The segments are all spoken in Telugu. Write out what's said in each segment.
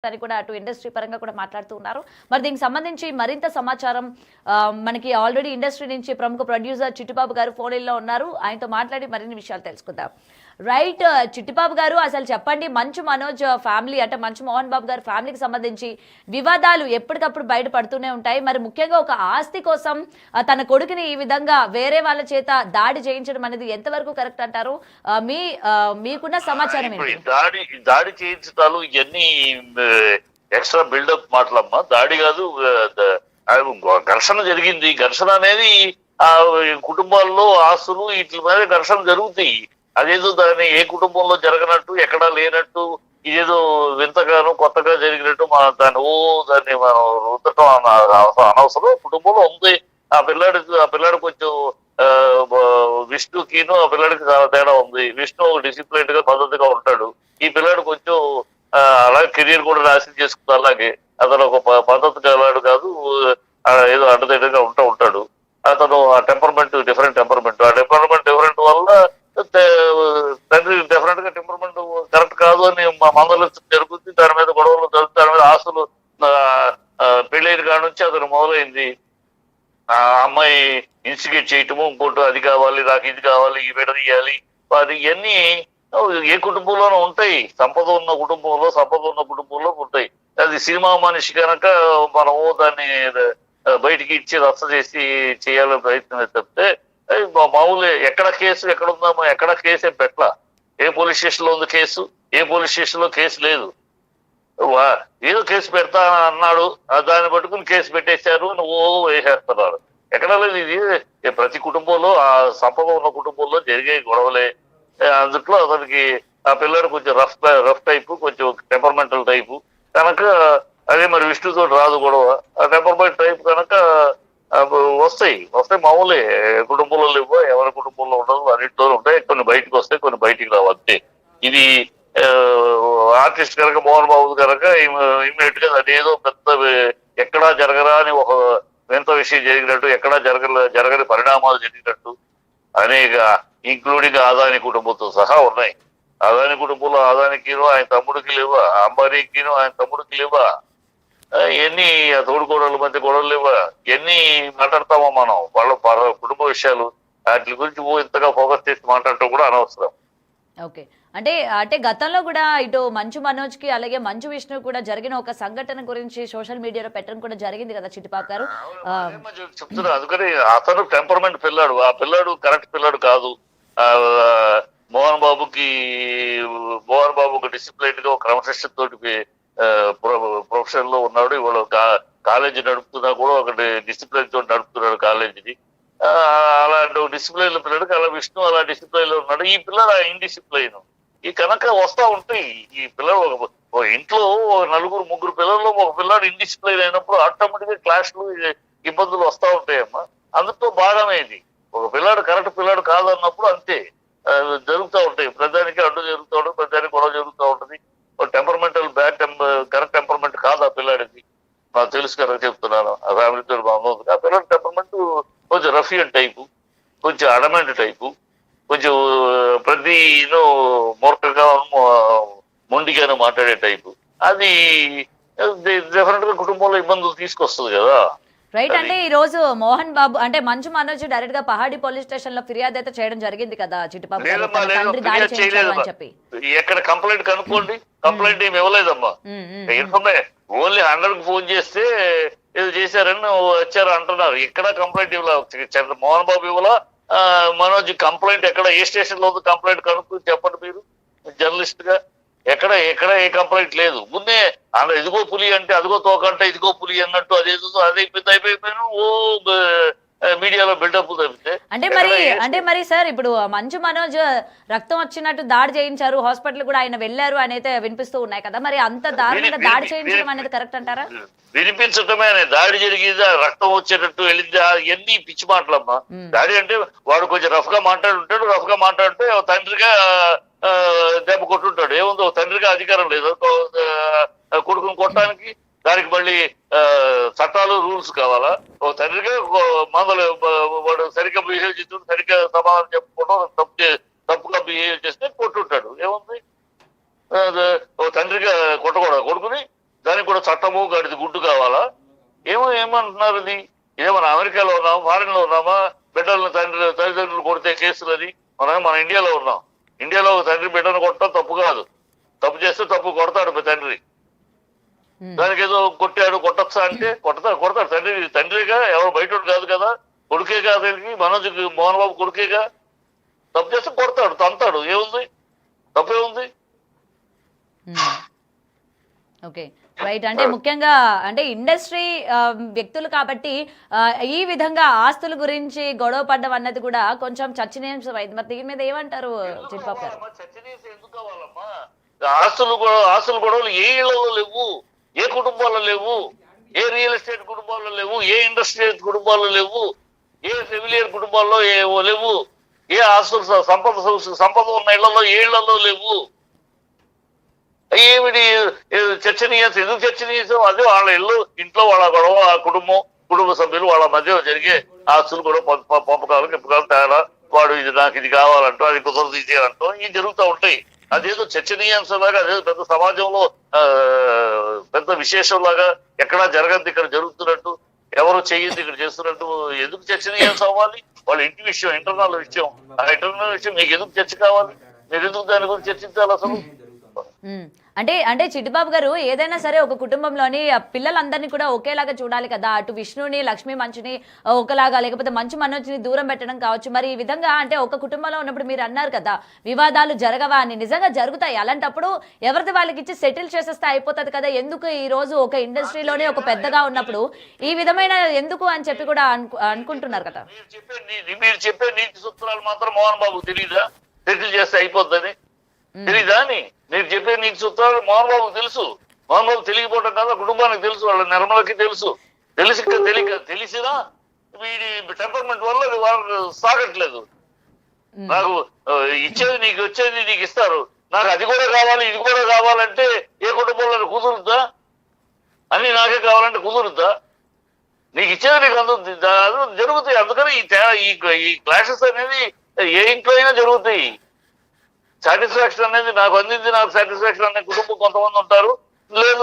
అని కూడా అటు ఇండస్ట్రీ పరంగా కూడా మాట్లాడుతూ ఉన్నారు. మరి దీనికి సంబంధించి మరింత సమాచారం మనకి ఆల్రెడీ ఇండస్ట్రీ నుంచి ప్రముఖ ప్రొడ్యూసర్ చిట్టిబాబు గారు ఫోన్ లైన్‌లో ఉన్నారు. ఆయనతో మాట్లాడి మరిన్ని విషయాలు తెలుసుకుందాం. రైట్, చిట్టిబాబు గారు అసలు చెప్పండి, మంచు మనోజ్ ఫ్యామిలీ అంటే మంచు మోహన్ బాబు గారి ఫ్యామిలీకి సంబంధించి వివాదాలు ఎప్పటికప్పుడు బయట పడుతూనే ఉంటాయి. మరి ముఖ్యంగా ఒక ఆస్తి కోసం తన కొడుకుని ఈ విధంగా వేరే వాళ్ళ చేత దాడి చేయించడం అనేది ఎంతవరకు కరెక్ట్ అంటారు? మీకున్న సమాచారం ఏంటి? దాడి చేయించడాలు ఇవన్నీ ఎక్స్ట్రా బిల్డప్ మాటలమ్మా. దాడి కాదు, ఘర్షణ జరిగింది. ఘర్షణ అనేది ఆ కుటుంబాల్లో ఆస్తులు వీటి మీద ఘర్షణ జరుగుతాయి. అదేదో దాన్ని ఏ కుటుంబంలో జరగనట్టు, ఎక్కడా లేనట్టు, ఇదేదో వింతగానో కొత్తగా జరిగినట్టు దాన్ని మనం రుద్దటం అనవసరం. కుటుంబంలో ఉంది. ఆ పిల్లాడు కొంచెం విష్ణుకిను ఆ పిల్లాడికి చాలా తేడా ఉంది. విష్ణు డిసిప్లైన్ గా పద్ధతిగా ఉంటాడు. ఈ పిల్లాడు కొంచెం అలాగే కెరీర్ కూడా నాశనం చేసుకుంటా. అలాగే అతను ఒక పద్ధతి గలాడు కాదు, ఏదో అడ్డదిడ్డగా ఉంటాడు. అతను ఆ టెంపర్మెంట్ డిఫరెంట్ టెంపర్మెంట్. ఆ టెంపర్మెంట్ డిఫరెంట్ వల్ల తండ్రి డెఫినెట్ గా టెంపర్మెంట్ కరెక్ట్ కాదు అని మందలు జరుగుతుంది. దాని మీద గొడవలు జరుగుతుంది. దాని మీద ఆస్తులు పెళ్ళైన కాడ నుంచి అతను మొదలైంది. ఆ అమ్మాయి ఇన్స్టిగేట్ చేయటము, ఇంకోటి అది కావాలి, నాకు ఇది కావాలి, ఇది విడదీయాలి. అది ఇవన్నీ ఏ కుటుంబంలోనూ ఉంటాయి. సంపద ఉన్న కుటుంబంలో ఉంటాయి. అది సినిమా మనిషి కనుక మనము దాన్ని బయటికి ఇచ్చి రచ్చ చేసి చేయాలని ప్రయత్నం తప్పితే మామూలు ఎక్కడ కేసు ఎక్కడ ఉందామో, ఎక్కడ కేసు ఏం పెట్టలా. ఏ పోలీస్ స్టేషన్ లో ఉంది కేసు, ఏ పోలీస్ స్టేషన్ లో కేసు లేదు. ఏదో కేసు పెడతా అన్నాడు, దాన్ని పట్టుకుని కేసు పెట్టేశారు, నువ్వు వేసేస్తున్నారు. ఎక్కడ లేదు. ఇది ప్రతి కుటుంబంలో, ఆ సంపద ఉన్న కుటుంబంలో జరిగే గొడవలే. అందుట్లో అతనికి ఆ పిల్లడు కొంచెం రఫ్ టైపు, కొంచెం టెంపర్మెంటల్ టైపు కనుక, అదే మరి విష్ణుతో రాదు గొడవ. ఆ టెంపర్మెంట్ టైప్ కనుక వస్తాయి మామూలే. కుటుంబంలో లేవో, ఎవరి కుటుంబంలో ఉండదు, అన్నింటిలో ఉంటాయి. కొన్ని బయటకు వస్తాయి, కొన్ని బయటికి రావు, అంతే. ఇది ఆర్టిస్ట్ కనుక మోహన్ బాబు కనుక ఇమ్మీడియట్ గా అదేదో పెద్ద ఎక్కడా జరగరా అని ఒక వింత విషయం జరిగినట్టు, ఎక్కడా జరగని పరిణామాలు జరిగినట్టు అనేక, ఇంక్లూడింగ్ ఆదాని కుటుంబంతో సహా ఉన్నాయి. ఆదాని కుటుంబంలో ఆదానికిను ఆయన తమ్ముడికి లేవా, అంబానీకిను ఆయన తమ్ముడికి లేవా, ఎన్ని తోడుకోడల మధ్య గొడవలు లేవా, ఎన్ని మాట్లాడతామో మనం. వాళ్ళ కుటుంబ విషయాలు వాటి గురించి ఇంతగా ఫోకస్ చేసి మాట్లాడటం కూడా అనవసరం. ఓకే, అంటే గతంలో కూడా ఇటు మంచు మనోజ్ కి అలాగే మంచు విష్ణు కూడా జరిగిన ఒక సంఘటన గురించి సోషల్ మీడియాలో పెట్టడం కూడా జరిగింది కదా చిట్టిబాబు గారు. చెప్తున్నా, అందుకని అతను టెంపర్మెంట్ పిల్లాడు. ఆ పిల్లాడు కరెక్ట్ పిల్లాడు కాదు. మోహన్ బాబుకి డిసిప్లైన్ గా క్రమశిక్షణ తోటి ప్రొఫెషన్ లో ఉన్నాడు. ఇవాళ కాలేజీ నడుపుతున్నా కూడా ఒక డిసిప్లైన్ తోటి నడుపుతున్నాడు కాలేజీని. అలాంటి డిసిప్లైన్ లో పిల్లడికి అలా విష్ణు అలా డిసిప్లైన్ లో ఉన్నాడు. ఈ పిల్లడు ఇండిసిప్లైన్. ఈ కనుక వస్తా ఉంటాయి. ఈ పిల్లలు ఒక ఇంట్లో నలుగురు ముగ్గురు పిల్లల్లో ఒక పిల్లాడు ఇండిసిప్లైన్ అయినప్పుడు ఆటోమేటిక్ గా క్లాష్లు ఇబ్బందులు వస్తా ఉంటాయమ్మా. అందుతో భాగమే ఇది. ఒక పిల్లాడు కరెక్ట్ పిల్లాడు కాదన్నప్పుడు అంతే జరుగుతూ ఉంటాయి. ప్రధానికి అడ్డు జరుగుతూ ఉంటుంది, ప్రధానికి గొడవ జరుగుతూ ఉంటుంది. టెంపర్మెంటల్ కరెక్ట్ టెంపర్మెంట్ కాదు ఆ పిల్లాడికి. నాకు తెలుసు కనుక చెప్తున్నాను. ఆ ఫ్యామిలీతో బాగుంది. ఆ పిల్లడి టెంపర్మెంట్ కొంచెం రఫియన్ టైపు, కొంచెం అడమెంట్ టైపు, కొంచెం ప్రతి మూర్ఖంగా మొండిగాను మాట్లాడే టైపు. అది డెఫినెట్ గా కుటుంబంలో ఇబ్బందులు తీసుకొస్తుంది కదా. రైట్, అంటే ఈ రోజు మోహన్ బాబు అంటే మంచు మనోజ్ డైరెక్ట్ గా పహాడి పోలీస్ స్టేషన్ లో ఫిర్యాదు అయితే చేయడం జరిగింది కదా చిట్టిబాబు అని చెప్పి. ఎక్కడ కంప్లైంట్ కనుక్కోండి, కంప్లైంట్ ఏమి ఇవ్వలేదమ్మా. ఓన్లీ 100 కి ఫోన్ చేస్తే ఏదో చేశారని వచ్చారు అంటున్నారు. ఎక్కడ కంప్లైంట్ ఇవ్వలేదు. మోహన్ బాబు ఇవ్వాల, మనోజ్ కంప్లైంట్ ఎక్కడ, ఏ స్టేషన్ లో కంప్లైంట్ కనుక్కు చెప్పండి మీరు జర్నలిస్ట్ గా. ఎక్కడ ఏ కంప్లైంట్ లేదు. ముందే ఇదిగో పులి అంటే అదిగో తోక అంటే ఇదిగో పులి అన్నట్టు అదేదో అయిపోయిపోయాను మీడియాలో బిల్డప్ తప్పితే. అంటే మరి సార్, ఇప్పుడు మంచు మనోజ్ రక్తం వచ్చినట్టు దాడి చేయించారు, హాస్పిటల్ కూడా ఆయన వెళ్లారు అని అయితే వినిపిస్తూ ఉన్నాయి కదా. మరి అంత దారుణంగా దాడి చేయించడం అనేది కరెక్ట్ అంటారా? వినిపించటమే, దాడి జరిగిందా, రక్తం వచ్చేటట్టు వెళ్ళిందా, ఎన్ని పిచ్చి మాటలమ్మా. దాడి అంటే వాడు కొంచెం రఫ్ గా మాట్లాడుంటే తండ్రిగా దెబ్బ కొట్టుంటాడు. ఏముందో తండ్రిగా అధికారం లేదు కొడుకుని కొట్టడానికి. దానికి మళ్ళీ చట్టాలు రూల్స్ కావాలా? ఒక తండ్రిగా మందలు వాడు సరిగ్గా బిహేవ్ చేస్తుంటే, సరిగ్గా సమాధానం చెప్పుకోవడం, తప్పుగా బిహేవ్ చేస్తే కొట్టుంటాడు. ఏముంది? ఒక తండ్రిగా కొట్టకూడదు కొడుకుని? దానికి కూడా చట్టము గడిది గుడ్డు కావాలా? ఏమంటున్నారు ఇది? ఇదేమన్నా అమెరికాలో ఉన్నామా, ఫారిన్ లో ఉన్నామా? బిడ్డలను తల్లిదండ్రులు కొడితే కేసులు అని మన ఇండియాలో ఉన్నాం. ఇండియాలో ఒక తండ్రి బిడ్డను కొట్టడం తప్పు కాదు. తప్పు చేస్తే తప్పు, కొడతాడు తండ్రి. దానికి ఏదో కొట్టొచ్చా అంటే కొడతాడు తండ్రిగా, ఎవరు బయట కాదు కదా, కొడుకే కాదు. మనోజ్కి, మోహన్ బాబు కొడుకేగా. తప్పు చేస్తే కొడతాడు, తంతాడు, ఏముంది, తప్పేముంది? Okay, right. అంటే ముఖ్యంగా అంటే ఇండస్ట్రీ వ్యక్తులు కాబట్టి ఈ విధంగా ఆస్తుల గురించి గొడవ పడ్డం అన్నది కూడా కొంచెం చర్చనీయాంశం అయింది. మరి దీని మీద ఏమంటారు చిట్టిబాబు గారు? ఎందుకు కావాలమ్మా ఆస్తులు గొడవలు? ఏ ఇళ్లలో లేవు, ఏ కుటుంబాల్లో లేవు, ఏ రియల్ ఎస్టేట్ కుటుంబాల్లో లేవు, ఏ ఇండస్ట్రియల్ కుటుంబాల్లో లేవు, ఏ ఫెమిలియర్ కుటుంబాల్లో లేవు, ఏ ఆస్తులు సంపద ఉన్న ఇళ్లలో ఏ ఇళ్లలో లేవు. ఏమిటి చర్చనీయాంశం? ఎందుకు చర్చనీయాంశం? అదే వాళ్ళ ఇంట్లో వాళ్ళ గొడవ, కుటుంబ సభ్యులు వాళ్ళ మధ్య జరిగే ఆస్తులు కూడా పంపకాలు తేడా, వాడు నాకు ఇది కావాలంటూ, అది కుదరదు ఇది అంటూ ఇవి జరుగుతూ ఉంటాయి. అదేదో చర్చనీయాంశంలాగా, అదేదో పెద్ద సమాజంలో పెద్ద విశేషంలాగా ఎక్కడా జరగద్దు ఇక్కడ జరుగుతున్నట్టు, ఎవరు చెయ్యద్దు ఇక్కడ చేస్తున్నట్టు ఎందుకు చర్చనీయాంశం అవ్వాలి? వాళ్ళ ఇంటి విషయం, ఇంటర్నల్ విషయం. ఆ ఇంటర్నల్ విషయం మీకు ఎందుకు చర్చ కావాలి? మీరు ఎందుకు దాని గురించి చర్చించాలి అసలు? అంటే చిట్టిబాబు గారు, ఏదైనా సరే ఒక కుటుంబంలోని పిల్లలందరినీ కూడా ఒకేలాగా చూడాలి కదా. అటు విష్ణుని, లక్ష్మీ మంచుని ఒకలాగా, లేకపోతే మంచు మనోజ్ని దూరం పెట్టడం కావచ్చు. మరి ఈ విధంగా అంటే ఒక కుటుంబంలో ఉన్నప్పుడు మీరు అన్నారు కదా వివాదాలు జరగవా అని. నిజంగా జరుగుతాయి. అలాంటప్పుడు ఎవరిది వాళ్ళకి ఇచ్చి సెటిల్ చేసేస్తే అయిపోతుంది కదా. ఎందుకు ఈ రోజు ఒక ఇండస్ట్రీలోనే ఒక పెద్దగా ఉన్నప్పుడు ఈ విధమైన ఎందుకు అని చెప్పి కూడా అనుకుంటున్నారు కదా. మీరు చెప్పే నీతి సూత్రాలు మాత్రం మోహన్ బాబు తెలీదా? సెటిల్ చేస్తే అయిపోద్దని తెలీదా అని? మీరు చెప్పే నీకు సూత్రాలు మోహన్ బాబుకు తెలుసు. మోహన్ బాబు తెలియకపోవడం కదా, కుటుంబానికి తెలుసు, వాళ్ళ నిర్మలకి తెలుసు. తెలిసినా వీడి టెంపర్మెంట్ వల్ల వాళ్ళు సాగట్లేదు. నాకు ఇచ్చేది నీకు, వచ్చేది నీకు ఇస్తారు, నాకు అది కూడా కావాలి ఇది కూడా కావాలంటే ఏ కుటుంబంలో కుదురుద్దా? అన్ని నాకే కావాలంటే కుదురుద్దా? నీకు ఇచ్చేది నీకు అందుతుంది, జరుగుతాయి. అందుకని ఈ క్లాషెస్ అనేది ఏ ఇంట్లో అయినా జరుగుతాయి. సాటిస్ఫాక్షన్ అనేది నాకు అందింది, నాకు సాటిస్ఫాక్షన్ అనే కుటుంబం కొంతమంది ఉంటారు. లేదు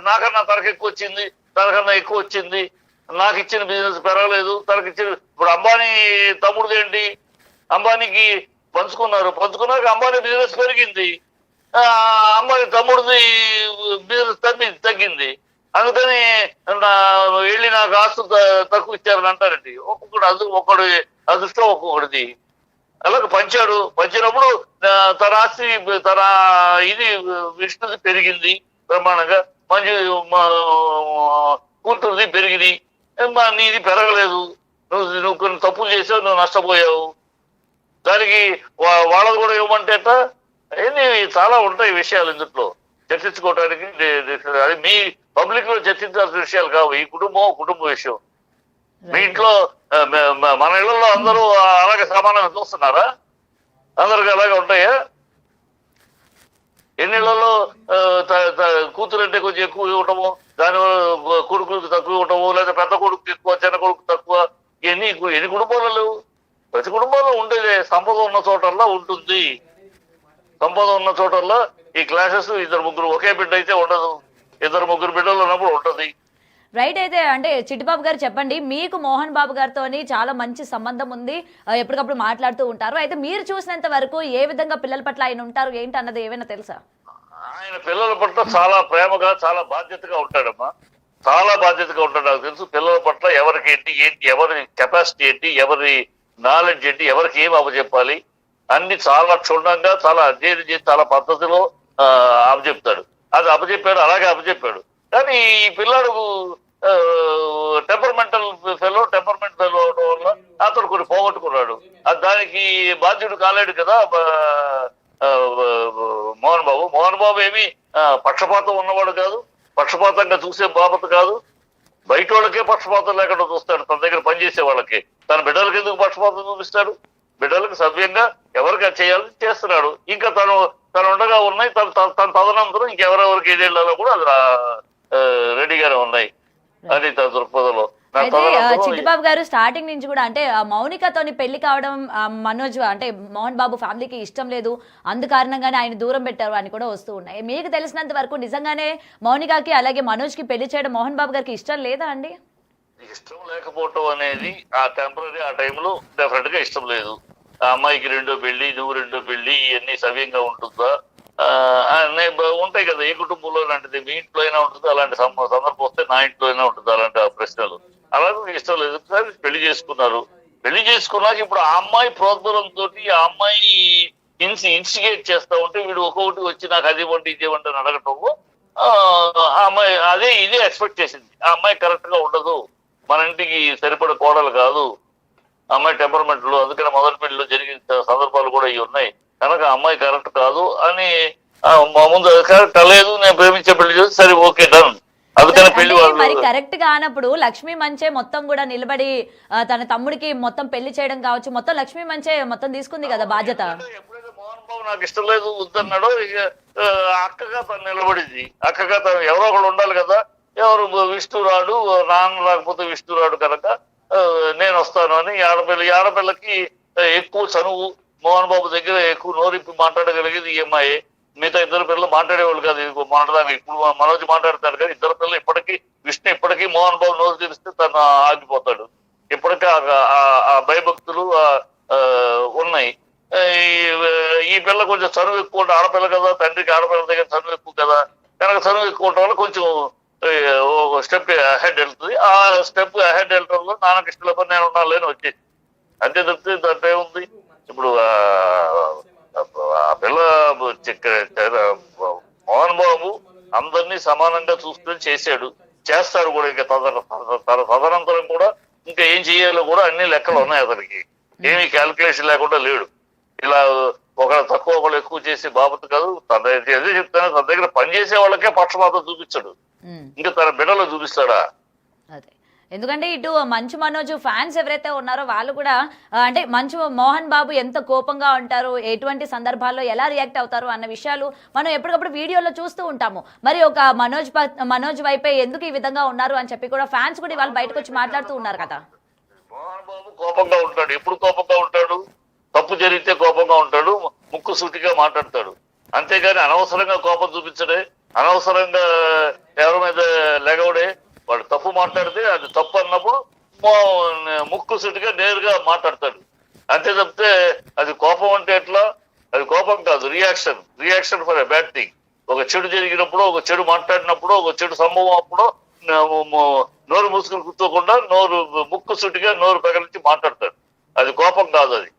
నాకన్నా తనకు ఎక్కువ వచ్చింది, తనకన్నా ఎక్కువ వచ్చింది, నాకు ఇచ్చిన బిజినెస్ పెరగలేదు, తనకి ఇచ్చిన. ఇప్పుడు అంబానీ తమ్ముడిది ఏంటి? అంబానీకి పంచుకున్నాక అంబానీ బిజినెస్ పెరిగింది, అంబానీ తమ్ముడిది బిజినెస్ తగ్గింది. అందుకని వెళ్ళి నాకు ఆస్తు తక్కువ ఇచ్చారని అంటారండి. ఒకడు అదృష్టం ఒక్కొక్కడిది. అలాగే పంచినప్పుడు తన ఆస్తి, తన ఇది విష్ణుది పెరిగింది బ్రహ్మాండంగా, మంచి కూతురుది పెరిగింది, నీది పెరగలేదు, నువ్వు కొన్ని తప్పులు చేసావు, నువ్వు నష్టపోయావు. దానికి వాళ్ళది కూడా ఇవ్వమంటే ఏంది? చాలా ఉంటాయి విషయాలు ఇందులో చర్చించుకోవడానికి. అది మీ పబ్లిక్ లో చర్చించాల్సిన విషయాలు కావు. ఈ కుటుంబ విషయం. మీ ఇంట్లో, మన ఇళ్లలో అందరూ అలాగే సమానంగా చూస్తున్నారా? అందరికి అలాగే ఉంటాయా? ఎన్నిళ్లలో కూతురు అంటే కొంచెం ఎక్కువ ఇవ్వటము, దానివల్ల కొడుకులకు తక్కువ ఇవ్వటము, లేదా పెద్ద కొడుకు ఎక్కువ, చిన్న కొడుకు తక్కువ, ఎన్ని కుటుంబాలు లేవు? ప్రతి కుటుంబంలో ఉండేదే. సంపద ఉన్న చోటల్లా ఉంటుంది. సంపద ఉన్న చోటల్లా ఈ క్లాసెస్, ఇద్దరు ముగ్గురు ఒకే బిడ్డ అయితే ఉండదు, ఇద్దరు ముగ్గురు బిడ్డలు ఉన్నప్పుడు ఉంటది. రైట్. అయితే అంటే చిట్టిబాబు గారు చెప్పండి, మీకు మోహన్ బాబు గారితో చాలా మంచి సంబంధం ఉంది, ఎప్పటికప్పుడు మాట్లాడుతూ ఉంటారు. అయితే మీరు చూసినంత వరకు ఏ విధంగా పిల్లల పట్ల ఆయన ఉంటారు ఏంటి అన్నది ఏమైనా తెలుసా? ఆయన పిల్లల పట్ల చాలా ప్రేమగా, చాలా బాధ్యతగా ఉంటాడమ్మా. చాలా బాధ్యతగా ఉంటాడు. నాకు తెలుసు పిల్లల పట్ల ఎవరికి ఏంటి, ఎవరి కెపాసిటీ ఏంటి, ఎవరి నాలెడ్జ్ ఏంటి, ఎవరికి ఏం అప్పచెప్పాలి అన్ని చాలా క్షుణ్ణంగా, చాలా అధ్యయనం చేసి, చాలా పద్ధతిలో అప్పచెప్తాడు. అది అప్పచెప్పాడు, అలాగే అప్పచెప్పాడు. కానీ ఈ పిల్లాడు టెంపర్మెంట్ ఫెలో అవడం వల్ల అతను కొన్ని పోగొట్టుకున్నాడు. దానికి బాధ్యుడు కాలేడు కదా మోహన్ బాబు ఏమి పక్షపాతం ఉన్నవాడు కాదు, పక్షపాతంగా చూసే బాబత కాదు. బయట వాళ్ళకే పక్షపాతం లేకుండా చూస్తాడు, తన దగ్గర పనిచేసే వాళ్ళకి. తన బిడ్డలకి ఎందుకు పక్షపాతం చూపిస్తాడు? బిడ్డలకు సవ్యంగా ఎవరికి చేయాలని చేస్తున్నాడు. ఇంకా తను ఉండగా ఉన్నాయి, తన తదనంతరం ఇంకెవరెవరికి ఏదేళ్లలో కూడా అది రెడీగానే ఉన్నాయి. అది తన దృక్పథంలో. అయితే చిట్టిబాబు గారు స్టార్టింగ్ నుంచి కూడా అంటే మౌనికతోని పెళ్లి కావడం మనోజ్ అంటే మోహన్ బాబు ఫ్యామిలీకి ఇష్టం లేదు, అందు కారణంగానే ఆయన దూరం పెట్టారు అని కూడా వస్తూ ఉన్నాయి. మీకు తెలిసినంత వరకు నిజంగానే మౌనికకి అలాగే మనోజ్కి పెళ్లి చేయడం మోహన్ బాబు గారికి ఇష్టం లేదా అండి? ఇష్టం లేకపోవటం అనేది ఆ టెంపరీ ఆ టైంలో డెఫినెట్ గా ఇష్టం లేదు. ఆ అమ్మాయికి రెండో పెళ్లి, నువ్వు రెండో పెళ్లి, ఇవన్నీ సవ్యంగా ఉంటుందా? ఉంటాయి కదా, ఏ కుటుంబంలో లాంటిది మీ ఇంట్లో అయినా ఉంటుంది, అలాంటి సందర్భం వస్తే నా ఇంట్లో అయినా ఉంటుంది అలాంటి ఆ ప్రశ్నలు. అలాగే ఇష్టం లేదు, పెళ్లి చేసుకున్నారు. పెళ్లి చేసుకున్నాక ఇప్పుడు ఆ అమ్మాయి ప్రోద్బలంతో ఆ అమ్మాయి ఇన్స్టిగేట్ చేస్తా ఉంటే వీడు ఒక్కొక్కటి వచ్చి నాకు అది ఇవ్వండి ఇది ఇవ్వండి అని అడగటంలో ఆ అమ్మాయి ఇదే ఎక్స్పెక్ట్ చేసింది. ఆ అమ్మాయి కరెక్ట్ గా ఉండదు, మన ఇంటికి సరిపడే కోడలు కాదు, అమ్మాయి టెంపర్మెంట్ లో, అందుకని మొదటి పెళ్లిలో జరిగిన సందర్భాలు కూడా ఇవి ఉన్నాయి కనుక అమ్మాయి కరెక్ట్ కాదు అని మా ముందు కరెక్ట్ లేదు, నేను ప్రేమించే పెళ్లి చేసి సరే ఓకే డన్. అందుకని పెళ్లి మరి కరెక్ట్ గా అన్నప్పుడు లక్ష్మీ మంచే మొత్తం కూడా నిలబడి తన తమ్ముడికి మొత్తం పెళ్లి చేయడం కావచ్చు, మొత్తం లక్ష్మీ మంచే మొత్తం తీసుకుంది కదా బాధ్యత. ఎప్పుడైతే మోహన్ బాబు నాకు ఇష్టం లేదు వద్దన్నాడో ఇక అక్కగా తను నిలబడింది. అక్కగా తను ఎవరో ఒకళ్ళు ఉండాలి కదా, ఎవరు విష్ణు రాడు, నాన్న రాకపోతే విష్ణు రాడు కనుక నేను వస్తాను అని. ఆడపిల్లకి ఎక్కువ చనువు, మోహన్ బాబు దగ్గర ఎక్కువ నోరిప్పి మాట్లాడగలిగేది ఈ అమ్మాయి. మిగతా ఇద్దరు పిల్లలు మాట్లాడేవాళ్ళు కాదు, ఇది మాట్లాడదాకా. ఇప్పుడు మనోజ్ మాట్లాడతారు కానీ ఇద్దరు పిల్లలు ఇప్పటికీ విష్ణు ఇప్పటికీ మోహన్ బాబు నోరు తెరిస్తే తను ఆగిపోతాడు. ఇప్పటికీ ఆ భయభక్తులు ఉన్నాయి. ఈ పిల్ల కొంచెం చనువు ఎక్కువ, ఆడపిల్ల కదా, తండ్రికి ఆడపిల్ల దగ్గర చనువు ఎక్కువ కదా, కనుక చనువు ఎక్కువ ఉండటం వల్ల కొంచెం స్టెప్ అహెడ్ వెళ్తుంది. ఆ స్టెప్ అహెడ్ వెళ్ళటంలో నాన్నకి ఇష్టం పని నేను ఉండాలని వచ్చేసి అంతే తప్పితే దాంట్లో ఏముంది. ఇప్పుడు ఆ పిల్ల మోహన్ బాబు అందరినీ సమానంగా చూసుకుని చేశాడు, చేస్తాడు కూడా. ఇంకా తదనంతరం కూడా ఇంకా ఏం చేయాలో కూడా అన్ని లెక్కలు ఉన్నాయి అతనికి, ఏమీ క్యాల్కులేషన్ లేకుండా లేడు. ఇలా ఒకళ్ళు తక్కువ ఒకళ్ళు ఎక్కువ చేసే బాబత్ కాదు. అదే చెప్తాను, తన దగ్గర పనిచేసే వాళ్ళకే పక్షపాతం చూపించాడు, ఇంకా తన బిడ్డలో చూపిస్తాడా? అదే ఎందుకంటే ఇటు మంచు మనోజ్ ఫ్యాన్స్ ఎవరైతే ఉన్నారో వాళ్ళు కూడా అంటే మంచు మోహన్ బాబు ఎంత కోపంగా ఉంటారు, ఎటువంటి సందర్భాల్లో ఎలా రియాక్ట్ అవుతారు అన్న విషయాలు మనం ఎప్పటికప్పుడు వీడియోలో చూస్తూ ఉంటాము. మరి ఒక మనోజ్ వైపే ఎందుకు ఈ విధంగా ఉన్నారు అని చెప్పి కూడా ఫ్యాన్స్ కూడా వాళ్ళు బయటకు వచ్చి మాట్లాడుతూ ఉన్నారు కదా. మోహన్ బాబు కోపంగా ఉంటాడు, ఎప్పుడు కోపంగా ఉంటాడు, తప్పు జరిగితే కోపంగా ఉంటాడు, ముక్కు సూటిగా మాట్లాడతాడు. అంతేగాని అనవసరంగా కోపం చూపించడే, అనవసరంగా ఎవరి మీద లెగవడే. వాడు తప్పు మాట్లాడితే అది తప్పు అన్నప్పుడు ముక్కు సూటిగా నేరుగా మాట్లాడతాడు. అంతే తప్పితే అది కోపం అంటే ఎట్లా, అది కోపం కాదు, reaction for a bad thing. ఒక చెడు జరిగినప్పుడు, ఒక చెడు మాట్లాడినప్పుడు, ఒక చెడు సంభవం అప్పుడు నోరు మూసుకుని కూర్చోకుండా ముక్కు సూటిగా నోరు పగలించి మాట్లాడతాడు. అది కోపం కాదు, అది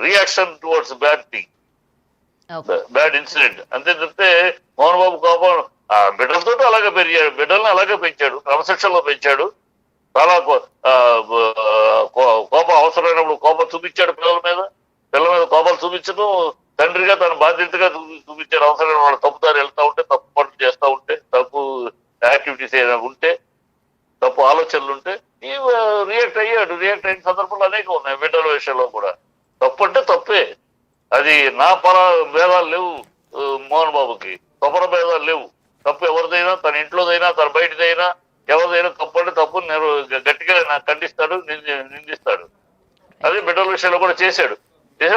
reaction towards bad thing, bad incident. అంతే తప్పితే మోహన్ బాబు కోపం బిడ్డలతో అలాగే పెరిగాడు, బిడ్డల్ని అలాగే పెంచాడు, క్రమశిక్షణలో పెంచాడు. చాలా కోపం అవసరమైనప్పుడు కోపం చూపించాడు పిల్లల మీద కోపాలు చూపించడం తండ్రిగా తన బాధ్యతగా చూపించాడు. అవసరమైన వాళ్ళు తప్పుదారి వెళ్తా ఉంటే, తప్పు పనులు చేస్తూ ఉంటే, తప్పు యాక్టివిటీస్ ఏదైనా ఉంటే, తప్పు ఆలోచనలు ఉంటే రియాక్ట్ అయిన సందర్భాలు అనేక ఉన్నాయి. బిడ్డల విషయంలో కూడా తప్పు అంటే తప్పే, అది నా భేదాలు లేవు మోహన్ బాబుకి, తపర భేదాలు లేవు. తప్పు ఎవరిదైనా, తన ఇంట్లోదైనా తన బయటదైనా ఎవరిదైనా తప్పు అంటే తప్పు గట్టిగా ఖండిస్తాడు, నిందిస్తాడు. అదే బిడ్డల విషయంలో కూడా చేశాడు,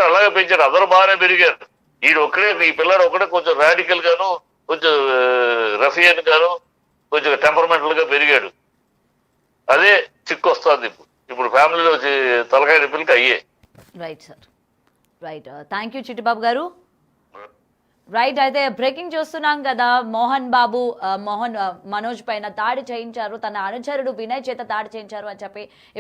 అలాగే పెంచాడు. అందరూ బాగానే పెరిగారు. ఈ పిల్లాడు ఒకటే కొంచెం రాడికల్ గాను, కొంచెం రఫియన్ గాను, కొంచెం టెంపర్మెంటల్ గా పెరిగాడు. అదే చిక్కు వస్తుంది ఇప్పుడు ఫ్యామిలీలో తలకాయ నొప్పులకి అయ్యే. Right sir, right. Thank you Chittibabu గారు. రైట్, అయితే బ్రేకింగ్ చూస్తున్నాం కదా, మనోజ్ పైన దాడి చేయించారు, తన అనుచరుడు వినయ్ చేత దాడి చేయించారు అని చెప్పి ఇప్పుడు